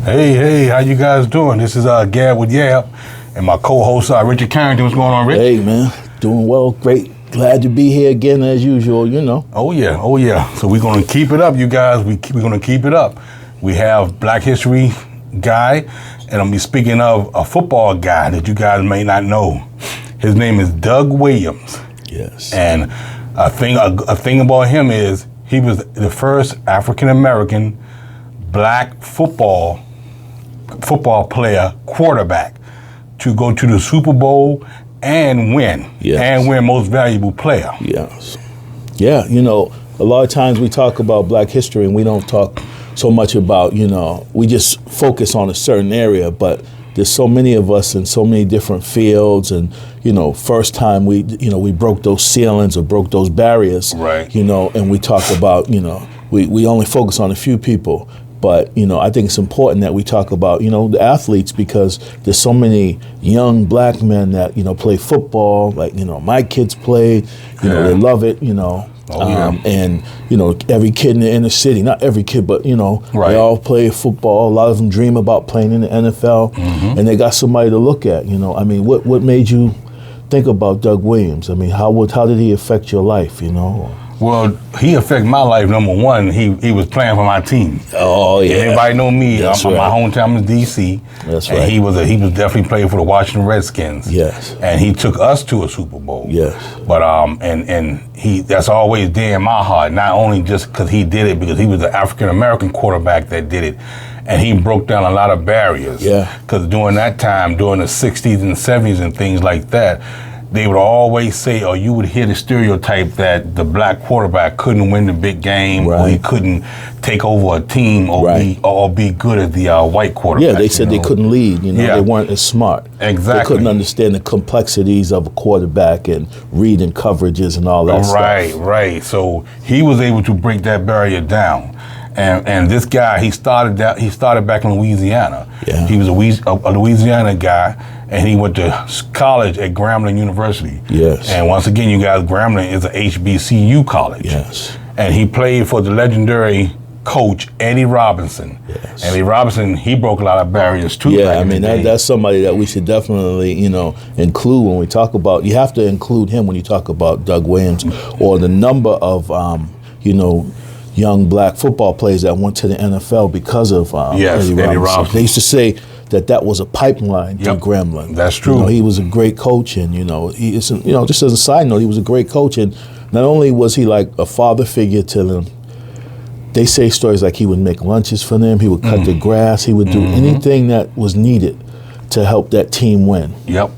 Hey, how you guys doing? This is Gab with Yab, and my co-host Richard Carrington. What's going on, Rich? Hey, man. Doing well. Great. Glad to be here again as usual, you know. Oh, yeah. So we're going to keep it up, you guys. We're going to keep it up. We have Black History guy, and I'm going to be speaking of a football guy that you guys may not know. His name is Doug Williams. Yes. And a thing about him is he was the first African-American black football player, quarterback, to go to the Super Bowl and win. Yes. And win most valuable player. Yes. Yeah, you know, a lot of times we talk about black history and we don't talk so much about, you know, we just focus on a certain area, but there's so many of us in so many different fields, and, you know, first time we broke those ceilings or broke those barriers, right? You know, and we talk about, you know, we only focus on a few people. But, you know, I think it's important that we talk about, you know, the athletes, because there's so many young black men that, you know, play football. Like, you know, my kids play, you know, they love it, you know. And, you know, every kid in the inner city, not every kid, but, you know, they all play football. A lot of them dream about playing in the NFL, and they got somebody to look at, you know. I mean, what made you think about Doug Williams? I mean, how did he affect your life, you know? Well, he affected my life. Number one, he was playing for my team. Oh yeah, everybody know me. That's right. My hometown is D.C. That's and right. He was definitely playing for the Washington Redskins. Yes, and he took us to a Super Bowl. Yes, but that's always dear in my heart. Not only just because he did it, because he was the African American quarterback that did it, and he broke down a lot of barriers. Yeah, because during that time, during the '60s and '70s and things like that, they would always say, or you would hear the stereotype that the black quarterback couldn't win the big game, or he couldn't take over a team, or be good as the white quarterback. Yeah, they said they couldn't lead. You know, they weren't as smart. Exactly, they couldn't understand the complexities of a quarterback and reading coverages and all that stuff. Right. So he was able to break that barrier down. And this guy, he started back in Louisiana. Yeah. He was a Louisiana guy, and he went to college at Grambling University. Yes. And once again, you guys, Grambling is a HBCU college. Yes. And he played for the legendary coach Eddie Robinson. Yes. Eddie Robinson, he broke a lot of barriers too. Yeah, I mean that's somebody that we should definitely, you know, include when we talk about. You have to include him when you talk about Doug Williams, or the number of, you know, young black football players that went to the NFL because of Eddie Robinson. They used to say that was a pipeline to Grambling. That's true. You know, he was a great coach, and, you know, he isn't, you know, just as a side note, he was a great coach, and not only was he like a father figure to them, they say stories like he would make lunches for them, he would cut the grass, he would do anything that was needed to help that team win. Yep.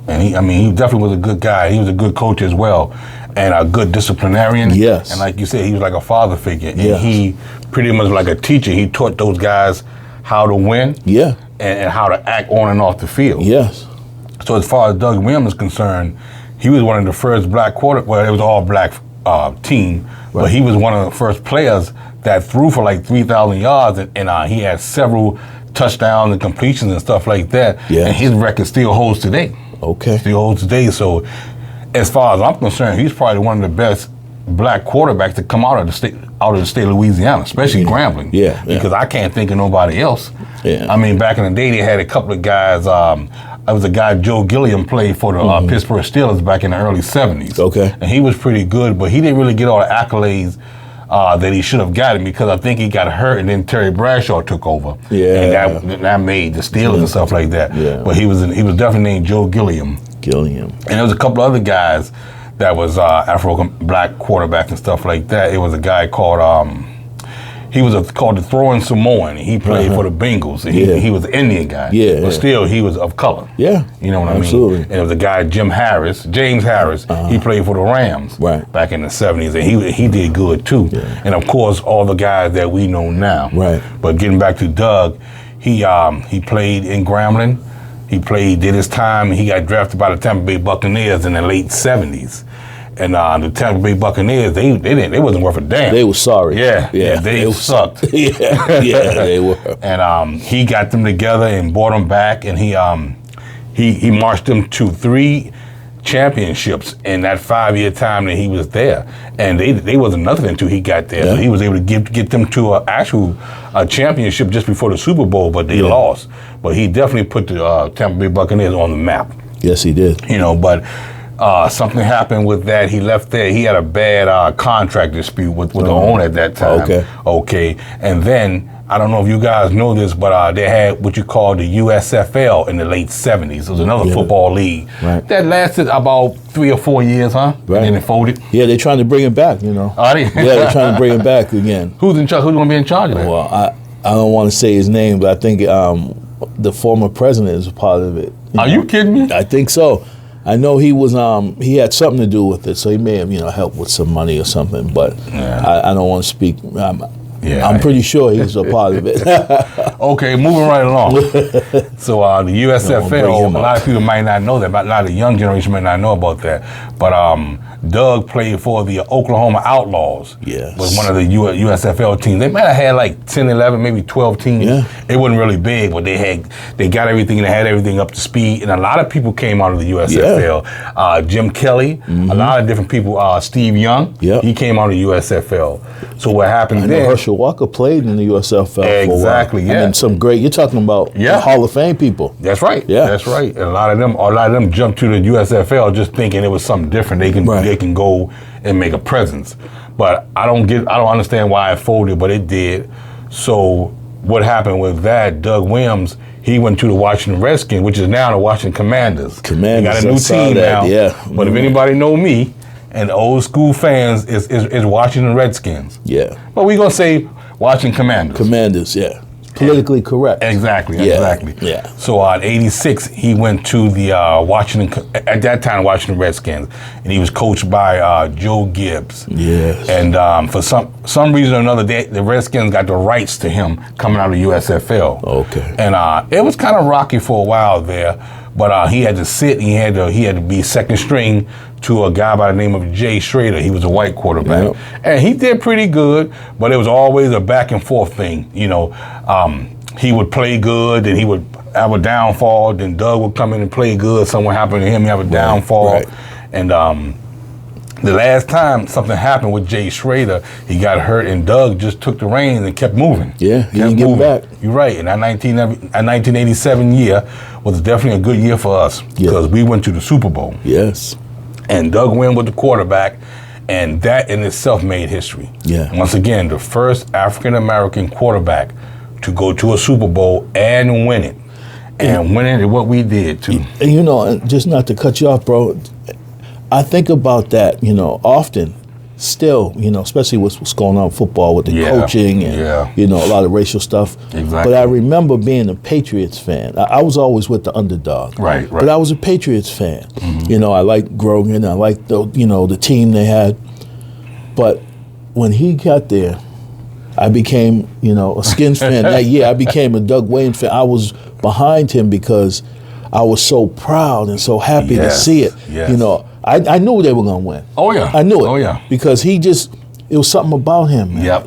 And he definitely was a good guy. He was a good coach as well, and a good disciplinarian. Yes. And like you said, he was like a father figure. And yes. He pretty much like a teacher. He taught those guys how to win. Yeah. And how to act on and off the field. Yes. So as far as Doug Williams is concerned, he was one of the first black it was all black team, but he was one of the first players that threw for like 3,000 yards, and he had several touchdowns and completions and stuff like that. Yes. And his record still holds today. Okay. Still holds today. So as far as I'm concerned, he's probably one of the best black quarterbacks to come out of the state of Louisiana, especially Grambling. Yeah. Because I can't think of nobody else. Yeah. I mean, back in the day, they had a couple of guys. There was a guy, Joe Gilliam, played for the Pittsburgh Steelers back in the early 70s. Okay. And he was pretty good, but he didn't really get all the accolades that he should have gotten, because I think he got hurt and then Terry Bradshaw took over. Yeah. And that made the Steelers and stuff like that. Yeah. But he was definitely named Joe Gilliam. And there was a couple other guys that was Afro-black quarterback and stuff like that. It was a guy called called the Throwing Samoan. He played for the Bengals. And he was an Indian guy. But still, he was of color. Yeah. You know what Absolutely. I mean? And there was a guy, James Harris. He played for the Rams back in the 70s, and he did good too. Yeah. And of course, all the guys that we know now. Right. But getting back to Doug, he played in Grambling. He did his time, and he got drafted by the Tampa Bay Buccaneers in the late 70s. And the Tampa Bay Buccaneers, they wasn't worth a damn. They were sorry. Yeah, they sucked. They were. And he got them together and brought them back, and he marched them to three championships in that 5-year time that he was there, and they wasn't nothing until he got there. So he was able to get them to a championship just before the Super Bowl, but they lost. But he definitely put the Tampa Bay Buccaneers on the map. Yes, he did. You know, but something happened with that. He left there. He had a bad contract dispute with the owner at that time. Okay, and then. I don't know if you guys know this, but they had what you call the USFL in the late 70s. It was another football league that lasted about 3 or 4 years, huh? Right. And then it folded. Yeah, they're trying to bring it back, you know. Are they? Yeah, they're trying to bring it back again. Who's in charge? Who's going to be in charge of that? Well, I don't want to say his name, but I think the former president is a part of it. Are you kidding me? I think so. I know he was he had something to do with it, so he may have helped with some money or something. But I don't want to speak. I'm pretty sure he's a part of it. Okay, moving right along. So the USFL, a lot of people might not know that, but a lot of the young generation might not know about that. But Doug played for the Oklahoma Outlaws. Yes. Was one of the USFL teams. They might have had like 10, 11, maybe 12 teams. Yeah. It wasn't really big, but they got everything, they had everything up to speed. And a lot of people came out of the USFL. Yeah. Jim Kelly, a lot of different people. Steve Young, he came out of the USFL. So what happened there? Herschel Walker played in the USFL for a while. Exactly, yeah. And some great, you're talking about Hall of Fame people. That's right. Yeah. That's right. And a lot of them jumped to the USFL just thinking it was something different. They can go and make a presence. But I don't understand why it folded, but it did. So what happened with that, Doug Williams, he went to the Washington Redskins, which is now the Washington Commanders. They got a new team now. Yeah. But if anybody know me, and old school fans is Washington Redskins. Yeah. But we're going to say Washington Commanders. Commanders, yeah. Politically correct. Exactly. Yeah. So in '86, he went to the Washington Redskins, and he was coached by Joe Gibbs. Yes. And for some reason or another, the Redskins got the rights to him coming out of the USFL. Okay. And it was kind of rocky for a while there, but he had to sit. He had to be second string to a guy by the name of Jay Schrader. He was a white quarterback. Yep. And he did pretty good, but it was always a back and forth thing. He would play good, then he would have a downfall, then Doug would come in and play good. Something happened to him, he have a downfall. Right. And the last time something happened with Jay Schrader, he got hurt, and Doug just took the reins and kept moving. Yeah, he didn't get back. You're right. And that 1987 year was definitely a good year for us because we went to the Super Bowl. Yes. And Doug Williams was the quarterback, and that in itself made history. Yeah. Once again, the first African-American quarterback to go to a Super Bowl and win it. And winning is what we did, too. And just not to cut you off, bro, I think about that, often. Still, especially what's going on in football with the coaching and, a lot of racial stuff. Exactly. But I remember being a Patriots fan. I was always with the underdog. Right. But I was a Patriots fan. Mm-hmm. I liked Grogan. I liked the team they had. But when he got there, I became, a Skins fan that year. I became a Doug Williams fan. I was behind him because I was so proud and so happy to see it. Yes. I knew they were going to win. Oh, yeah. I knew it. Oh, yeah. Because it was something about him, man. Yep.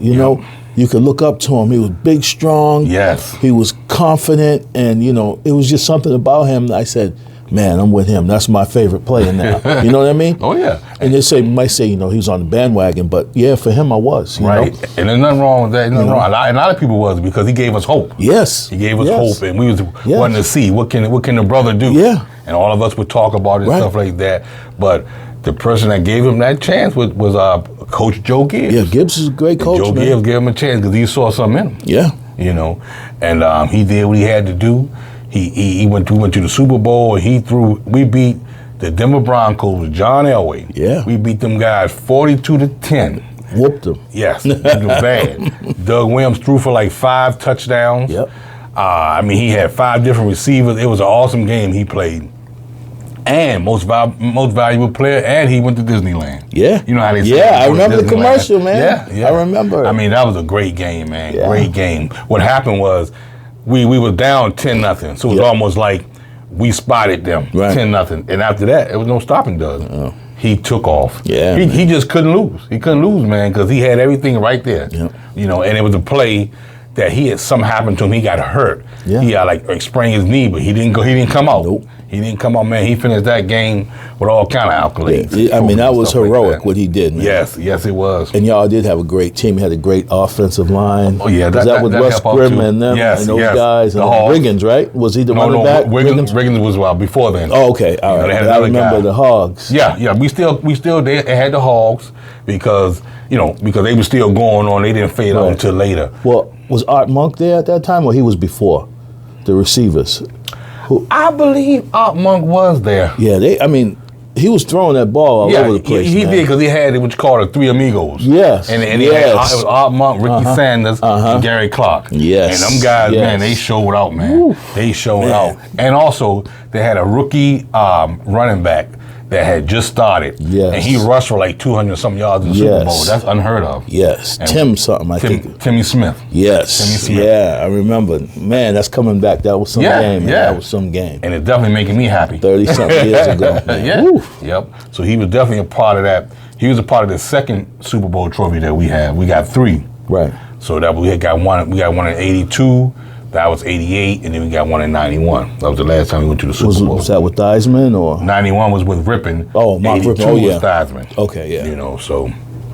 You could look up to him. He was big, strong. Yes. He was confident. And, it was just something about him that I said, man, I'm with him. That's my favorite player now. You know what I mean? Oh, yeah. And they might say, he was on the bandwagon. But, yeah, for him, I was. Right. And there's nothing wrong with that. Nothing wrong. A lot of people was because he gave us hope. Yes. He gave us hope. And we was wanting to see what can the brother do. Yeah. And all of us would talk about it and stuff like that. But the person that gave him that chance was Coach Joe Gibbs. Yeah, Gibbs is a great coach. Joe Gibbs gave him a chance because he saw something in him. Yeah. And he did what he had to do. He went to the Super Bowl and we beat the Denver Broncos with John Elway. Yeah. We beat them guys 42-10. Whooped them. Yes, it was bad. Doug Williams threw for like 5 touchdowns. Yep. He had 5 different receivers. It was an awesome game he played. And most valuable player, and he went to Disneyland. Yeah. You know how they say I remember the commercial, man. Yeah. I remember. That was a great game, man. Yeah. Great game. What happened was we were down 10-0, so it was almost like we spotted them 10-0. And after that, there was no stopping Doug. Uh-oh. He took off. Yeah. He just couldn't lose. He couldn't lose, man, because he had everything right there. Yep. And it was a play that he had something happened to him. He got hurt. Yeah. He like sprained his knee, but he didn't go. He didn't come out. Nope. He didn't come out, man. He finished that game with all kind of accolades. Yeah. I mean, that was heroic what he did, man. Yes, yes, it was. And y'all did have a great team. You had a great offensive line. Oh yeah, was that with Russ Grimm and them and those guys? And Riggins, right? Was he the running back? Riggins was before then. Oh, okay, all right. I remember the Hogs. Yeah. We still they had the Hogs because they were still going on. They didn't fade out until later. Well, was Art Monk there at that time, or he was before the receivers? I believe Art Monk was there. Yeah, he was throwing that ball all over the place. He did because he had what you call the Three Amigos. Yes, and he had, it was Art Monk, Ricky Sanders, and Gary Clark. Yes, and them guys, man, they showed out, man. Woo. They showed out, and also they had a rookie running back that had just started. Yes. And he rushed for like 200-something yards in the Super Bowl. That's unheard of. Yes. And I think. Timmy Smith. Yes. Timmy Smith. Yeah, I remember. Man, that's coming back. That was some game, man. Yeah. That was some game. And it's definitely making me happy. 30-something years ago, man. Yeah. Woo. Yep. So he was definitely a part of that. He was a part of the second Super Bowl trophy that we had. We got 3. Right. So that we got one in 82. That was 88, and then we got one in 91. That was the last time we went to the Super Bowl. Was that with Theismann or? 91 was with Rippin. Oh, Mark Rippin. Oh, yeah. Was Theismann. Okay, yeah. So.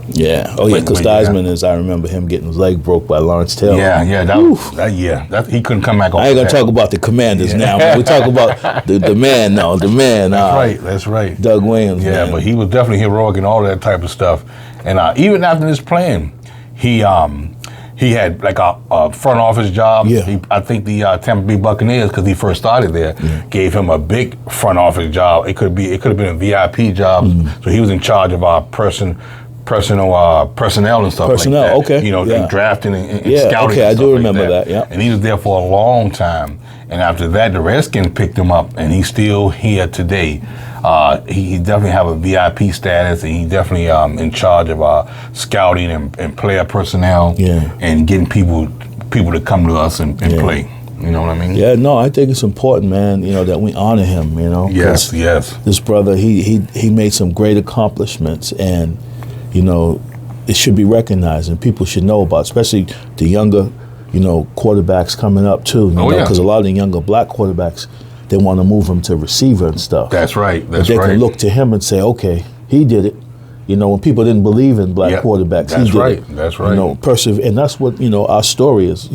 Yeah. Oh, yeah, because Theismann is, I remember him getting his leg broke by Lawrence Taylor. Yeah. He couldn't come back off. I ain't going to talk about the Commanders now, but we talk about the man, no, the man. That's right. Doug Williams, Yeah, man. But he was definitely heroic and all that type of stuff. And even after this plan, he had like a front office job. Yeah. I think the Tampa Bay Buccaneers, because he first started there, gave him a big front office job. It could have been a VIP job. So he was in charge of our personnel and stuff like that. Okay. And drafting and scouting. Okay, and I do stuff remember like that. Yeah. And he was there for a long time. And after that, the Redskins picked him up, and he's still here today. He definitely have a VIP status, and he definitely in charge of scouting and player personnel, and getting people to come to us and play. You know what I mean? Yeah, no, I think it's important, man. That we honor him. Yes. This brother, he made some great accomplishments, and it should be recognized, and people should know about, especially the younger, quarterbacks coming up too. Because a lot of the younger black quarterbacks, they want to move him to receiver and stuff. That's right. They can look to him and say, okay, he did it. When people didn't believe in black quarterbacks, he did it. That's right. Persevere, and that's what our story is.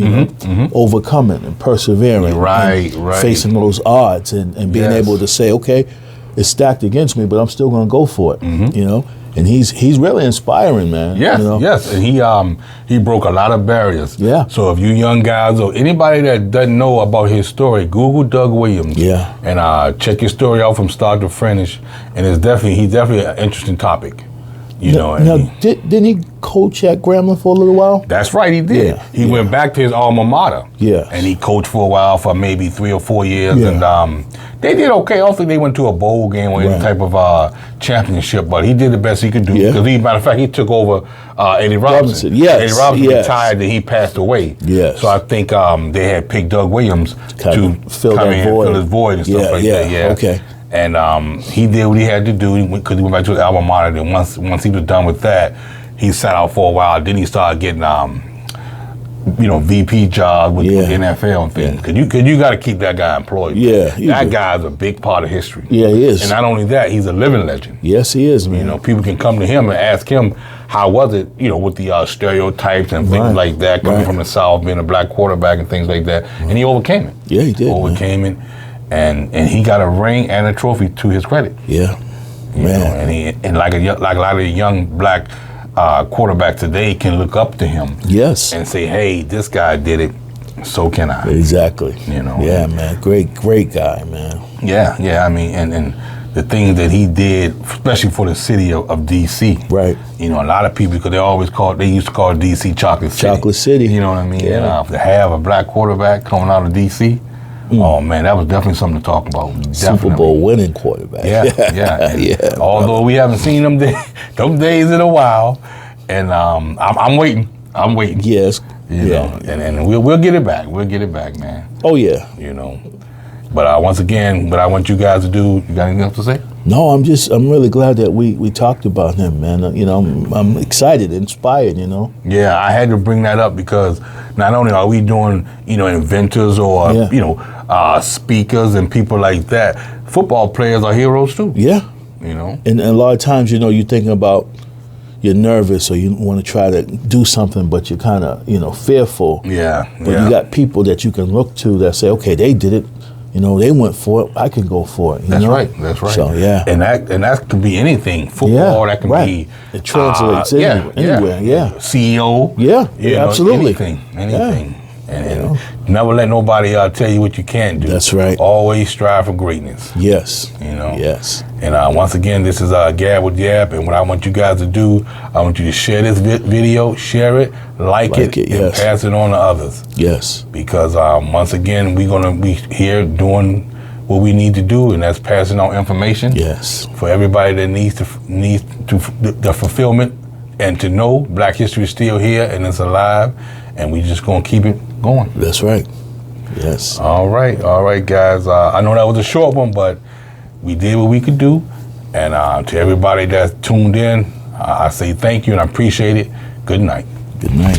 Overcoming and persevering, right, facing those odds and being able to say, okay, it's stacked against me, but I'm still going to go for it. And he's really inspiring, man. Yes, and he broke a lot of barriers. Yeah. So if you young guys or anybody that doesn't know about his story, Google Doug Williams. Yeah. And check his story out from start to finish. And he's definitely an interesting topic. Didn't he coach at Grambling for a little while? That's right, he did. Yeah. He went back to his alma mater. Yeah. And he coached for a while, for maybe 3 or 4 years. Yeah. And they did okay. I don't think they went to a bowl game or any type of championship, but he did the best he could do. Because matter of fact, he took over Eddie Robinson. Yes. Eddie Robinson retired and he passed away. Yes. So I think they had picked Doug Williams to fill come in and fill his void and stuff like that. Yeah. Okay. And he did what he had to do because he went back to his alma mater. And once he was done with that, he sat out for a while. Then he started getting VP jobs with the NFL and things. Because you got to keep that guy employed. Yeah. That guy's a big part of history. Yeah, he is. And not only that, he's a living legend. Yes, he is, man. People can come to him and ask him, how was it, with the stereotypes and things like that, coming from the South, being a black quarterback and things like that. And he overcame it. Yeah, he did. Overcame it. And he got a ring and a trophy to his credit. Yeah. And like a lot of young black quarterbacks today can look up to him. Yes. And say, hey, this guy did it, so can I. Exactly. Yeah, man. Great guy, man. Yeah. I mean, and the things that he did, especially for the city of D.C. Right. A lot of people, because they used to call D.C. Chocolate City. Chocolate City. You know what I mean? Yeah. And to have a black quarterback coming out of D.C., oh man, that was definitely something to talk about. Definitely. Super Bowl winning quarterback. Yeah. Although we haven't seen them days in a while, and I'm waiting. You know, and we'll get it back. We'll get it back, man. Oh yeah. But once again, what I want you guys to do, you got anything else to say? No, I'm really glad that we talked about him, man. You know, I'm excited, inspired, you know. Yeah, I had to bring that up because not only are we doing, you know, inventors or, you know, speakers and people like that, football players are heroes too. Yeah. You know. And a lot of times, you know, you're thinking about, you're nervous or you want to try to do something, but you're kind of, you know, fearful. Yeah. But you got people that you can look to that say, okay, they did it. You know, they went for it. I can go for it. That's right. That's right. So yeah, and that could be anything. Football. That can be. It translates anywhere. Yeah. CEO. Yeah. You know, absolutely. Anything. Yeah. And never let nobody tell you what you can't do. That's right. Always strive for greatness. Yes. You know. Yes. And once again, this is Gab with Yab, and what I want you guys to do, I want you to share this video, share it, like it, and pass it on to others. Yes. Because once again, we're gonna be here doing what we need to do, and that's passing on information. Yes. For everybody that needs the fulfillment and to know Black history is still here and it's alive, and we just gonna keep it going. That's right. Yes. All right, guys. I know that was a short one, but we did what we could do. And to everybody that's tuned in, I say thank you and I appreciate it. Good night. Good night.